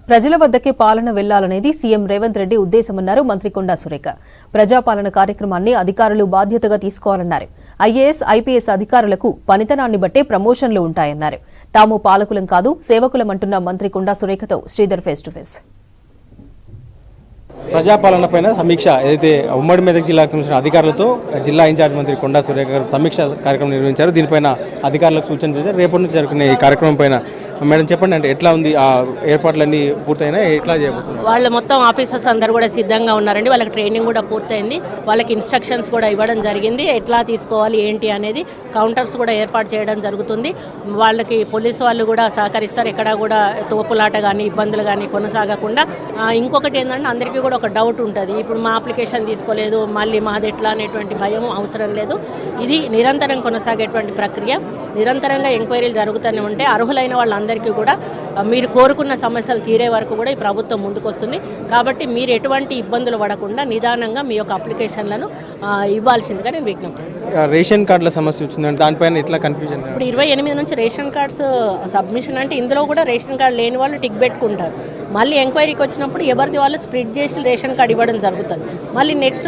ప్రజల వద్దకే పాలన వెళ్లాలనేది సీఎం రేవంత్ రెడ్డి ఉద్దేశమన్నారు మంత్రి కొండా సురేఖ. ప్రజాపాలన కార్యక్రమాన్ని అధికారులు బాధ్యతగా తీసుకోవాలన్నారు. ఐఏఎస్, ఐపీఎస్ అధికారులకు పనితనాన్ని బట్టే ప్రమోషన్లు ఉంటాయన్నారు. తాము పాలకులం కాదు, సేవకులమంటున్న మంత్రి కొండా సురేఖతో శ్రీధర్ ఫేస్ టు ఫేస్. ప్రజాపాలనపైన సమీక్ష ఏదైతే ఉమ్మడి మెదక్ జిల్లాకు సంబంధించిన అధికారులతో జిల్లా ఇన్ఛార్జ్ మంత్రి కొండా సురేఖ గారు సమీక్ష కార్యక్రమం నిర్వహించారు. దీనిపైన అధికారులకు సూచన చేశారు. రేపటి నుంచి జరుగుతున్న ఈ కార్యక్రమం పైన మేడం చెప్పండి, అంటే ఎట్లా ఉంది, ఆ ఏర్పాట్లన్నీ పూర్తయినా ఎట్లా చేయబోతున్నారు? వాళ్ళు మొత్తం ఆఫీసర్స్ అందరూ కూడా సిద్ధంగా ఉన్నారండి. వాళ్ళకి ట్రైనింగ్ కూడా పూర్తయింది. వాళ్ళకి ఇన్స్ట్రక్షన్స్ కూడా ఇవ్వడం జరిగింది. ఎట్లా తీసుకోవాలి ఏంటి అనేది కౌంటర్స్ కూడా ఏర్పాటు చేయడం జరుగుతుంది. వాళ్ళకి పోలీసు వాళ్ళు కూడా సహకరిస్తారు. ఎక్కడ కూడా తోపులాట కానీ ఇబ్బందులు కానీ కొనసాగకుండా. ఇంకొకటి ఏంటంటే అందరికీ కూడా ఒక డౌట్ ఉంటుంది, ఇప్పుడు మా అప్లికేషన్ తీసుకోలేదు మళ్ళీ మాది ఎట్లా అనేటువంటి భయం అవసరం లేదు. ఇది నిరంతరం కొనసాగేటువంటి ప్రక్రియ. నిరంతరంగా ఎంక్వైరీలు జరుగుతూనే ఉంటే అర్హులైన వాళ్ళందరికీ కూడా మీరు కోరుకున్న సమస్యలు తీరే వరకు కూడా ఈ ప్రభుత్వం ముందుకొస్తుంది. కాబట్టి మీరు ఎటువంటి ఇబ్బందులు పడకుండా నిదానంగా మీ యొక్క అప్లికేషన్లను ఇవ్వాల్సిందిగా నేను విజ్ఞప్తి చేస్తాను. రేషన్ కార్డుల సమస్య వచ్చిందంటే దానిపైన ఎట్లా కన్ఫ్యూజన్? ఇప్పుడు 28 నుంచి రేషన్ కార్డ్స్ సబ్మిషన్ అంటే ఇందులో కూడా రేషన్ కార్డు లేని వాళ్ళు టిక్ పెట్టుకుంటారు. మళ్ళీ ఎంక్వైరీకి వచ్చినప్పుడు ఎవరిది వాళ్ళు స్ప్లిట్ చేసి రేషన్ కార్డు ఇవ్వడం జరుగుతుంది. మళ్ళీ నెక్స్ట్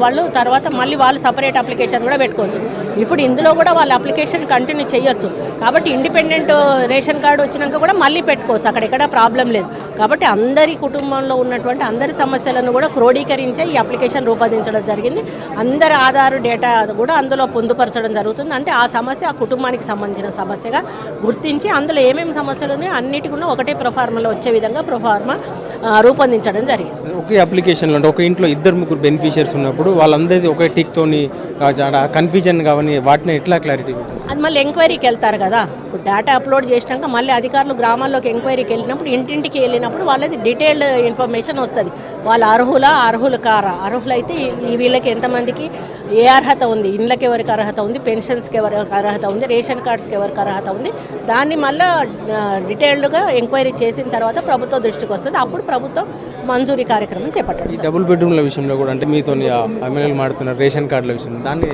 వాళ్ళు తర్వాత మళ్ళీ వాళ్ళు సపరేట్ అప్లికేషన్ కూడా పెట్టుకోవచ్చు. ఇప్పుడు ఇందులో కూడా వాళ్ళ అప్లికేషన్ కంటిన్యూ చేయొచ్చు. కాబట్టి ఇండిపెండెంట్ రేషన్ కార్డు వచ్చినాక కూడా మళ్ళీ పెట్టుకోవచ్చు, అక్కడెక్కడ ప్రాబ్లం లేదు. కాబట్టి అందరి కుటుంబంలో ఉన్నటువంటి అందరి సమస్యలను కూడా క్రోడీకరించే ఈ అప్లికేషన్ రూపొందించడం జరిగింది. అందరి ఆధార్ డేటా కూడా అందులో పొందుపరచడం జరుగుతుంది. అంటే ఆ సమస్య ఆ కుటుంబానికి సంబంధించిన సమస్యగా గుర్తించి అందులో ఏమేమి సమస్యలు ఉన్నాయో అన్నిటికీ ఒకటే ప్రొఫార్మాలో వచ్చే విధంగా ప్రొఫార్మా రూపొందించడం జరిగింది. ఒకే అప్లికేషన్లో అంటే ఒక ఇంట్లో 2-3 బెనిఫిషియర్స్ ఉన్నప్పుడు వాళ్ళందరిది ఒకే టిక్తోని కన్ఫ్యూజన్ కావని వాటిని ఎట్లా క్లారిటీ? అది మళ్ళీ ఎంక్వైరీకి వెళ్తారు కదా. ఇప్పుడు డేటా అప్లోడ్ చేసినాక మళ్ళీ అధికారులు గ్రామాల్లోకి ఎంక్వైరీకి వెళ్ళినప్పుడు ఇంటింటికి వెళ్ళినప్పుడు వాళ్ళది డీటెయిల్డ్ ఇన్ఫర్మేషన్ వస్తుంది. వాళ్ళ అర్హులు కారా, అర్హులైతే వీళ్ళకి ఎంతమందికి ఏ అర్హత ఉంది, ఇండ్లకి ఎవరికి అర్హత ఉంది, పెన్షన్స్కి ఎవరికి అర్హత ఉంది, రేషన్ కార్డ్స్కి ఎవరికి అర్హత ఉంది, దాన్ని మళ్ళీ డీటెయిల్డ్గా ఎంక్వైరీ చేసిన తర్వాత ప్రభుత్వం దృష్టికి వస్తుంది. అప్పుడు ప్రభుత్వం మంజూరీ కార్యక్రమం చేపట్టారు. డబుల్ బెడ్రూమ్ల విషయంలో కూడా అంటే మీతో ఎమ్మెల్యేలు మాడుతున్నారు రేషన్ కార్డుల విషయం, దాన్ని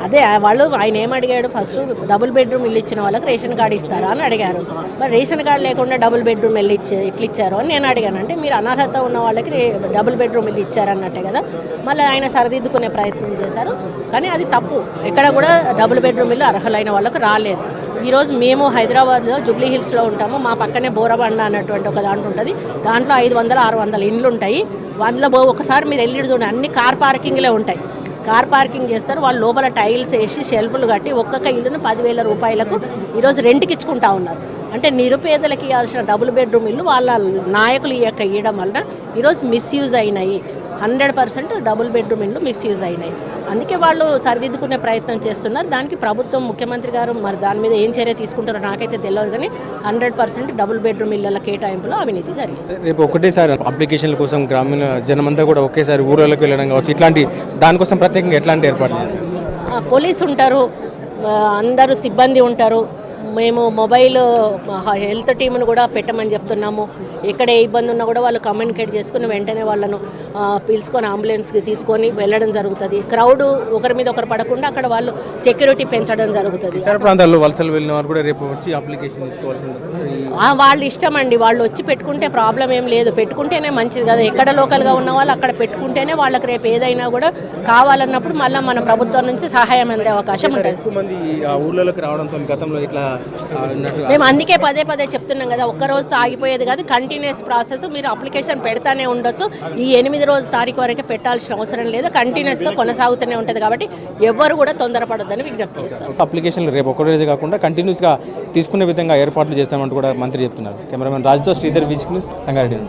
అదే వాళ్ళు ఆయన ఏమడిగాడు, ఫస్ట్ డబుల్ బెడ్రూమ్ ఇల్లు ఇచ్చిన వాళ్ళకి రేషన్ కార్డు ఇస్తారా అని అడిగారు. మరి రేషన్ కార్డు లేకుండా డబుల్ బెడ్రూమ్ ఇల్లు ఇట్లా ఇచ్చారు అని నేను అడిగాను. అంటే మీరు అనర్హత ఉన్న వాళ్ళకి డబుల్ బెడ్రూమ్ ఇల్లు ఇచ్చారన్నట్టే కదా. మళ్ళీ ఆయన సరిదిద్దుకునే ప్రయత్నం చేశారు. కానీ అది తప్పు. ఎక్కడ కూడా డబుల్ బెడ్రూమ్ ఇల్లు అర్హులైన వాళ్ళకు రాలేదు. ఈరోజు మేము హైదరాబాద్లో జూబ్లీ హిల్స్లో ఉంటాము. మా పక్కనే బోరబండ అన్నటువంటి ఒక దాంట్లో ఉంటుంది. దాంట్లో 500-600 ఇండ్లు ఉంటాయి. అందులో ఒకసారి మీరు వెళ్ళి చూడండి, అన్ని కార్ పార్కింగ్లే ఉంటాయి. కార్ పార్కింగ్ చేస్తారు. వాళ్ళు లోపల టైల్స్ వేసి షెల్ఫ్లు కట్టి ఒక్కొక్క ఇల్లును 10,000 రూపాయలకు ఈరోజు రెంట్కి ఇచ్చుకుంటా ఉన్నారు. అంటే నిరుపేదలకి ఇవ్వాల్సిన డబుల్ బెడ్రూమ్ ఇల్లు వాళ్ళ నాయకులు ఇవ్వడం వలన ఈరోజు మిస్యూజ్ అయినాయి. 100% డబుల్ బెడ్రూమ్ ఇల్లు మిస్యూజ్ అయినాయి. అందుకే వాళ్ళు సరిదిద్దుకునే ప్రయత్నం చేస్తున్నారు. దానికి ప్రభుత్వం, ముఖ్యమంత్రి గారు మరి దాని మీద ఏం చర్య తీసుకుంటారో నాకైతే తెలియదు. కానీ 100% డబుల్ బెడ్రూమ్ ఇళ్ళ కేటాయింపులో అవినీతి జరిగింది. రేపు ఒకటేసారి అప్లికేషన్ల కోసం గ్రామీణ జనమంతా కూడా ఒకేసారి ఊళ్ళలోకి వెళ్ళడం కావచ్చు, ఇట్లాంటి దానికోసం ప్రత్యేకంగా ఎట్లాంటి ఏర్పాట్లు చేశారు? పోలీసు ఉంటారు, అందరూ సిబ్బంది ఉంటారు. మేము మొబైల్ హెల్త్ టీమ్ను కూడా పెట్టమని చెప్తున్నాము. ఎక్కడ ఏ ఇబ్బంది ఉన్నా కూడా వాళ్ళు కమ్యూనికేట్ చేసుకుని వెంటనే వాళ్ళను పిలుచుకొని అంబులెన్స్కి తీసుకొని వెళ్ళడం జరుగుతుంది. క్రౌడ్ ఒకరి మీద ఒకరు పడకుండా అక్కడ వాళ్ళు సెక్యూరిటీ పెంచడం జరుగుతుంది. ఇతర ప్రాంతాల్లో వలసలు వెళ్ళిన వారు కూడా రేపు వచ్చి అప్లికేషన్ ఇచ్చుకోవాల్సి ఉంటుంది. వాళ్ళ ఇష్టం అండి. వాళ్ళు వచ్చి పెట్టుకుంటే ప్రాబ్లం ఏం లేదు, పెట్టుకుంటేనే మంచిది కదా. ఎక్కడ లోకల్గా ఉన్న వాళ్ళు అక్కడ పెట్టుకుంటేనే వాళ్ళకి రేపు ఏదైనా కూడా కావాలన్నప్పుడు మళ్ళీ మన ప్రభుత్వం నుంచి సహాయం అందే అవకాశం ఉంటుంది. ఎక్కువ మంది ఊళ్ళలోకి రావడంతో గతంలో ఇట్లా మేము అందుకే పదే చెప్తున్నాం కదా, ఒక్క రోజుతో ఆగిపోయేది కాదు, కంటిన్యూస్ ప్రాసెస్. మీరు అప్లికేషన్ పెడతానే ఉండొచ్చు. ఈ 8 తారీఖు వరకే పెట్టాల్సిన అవసరం లేదు, కంటిన్యూస్గా కొనసాగుతూనే ఉంటుంది. కాబట్టి ఎవరు కూడా తొందరపడొద్దని విజ్ఞప్తి చేస్తారు. అప్లికేషన్లు రేపు ఒక రోజు కాకుండా కంటిన్యూస్గా తీసుకునే విధంగా ఏర్పాట్లు చేస్తామంటూ కూడా మంత్రి చెప్తున్నారు. కెమెరామెన్ రాజుతో శ్రీధర్, విజ్ న్యూస్, సంగారెడ్డి.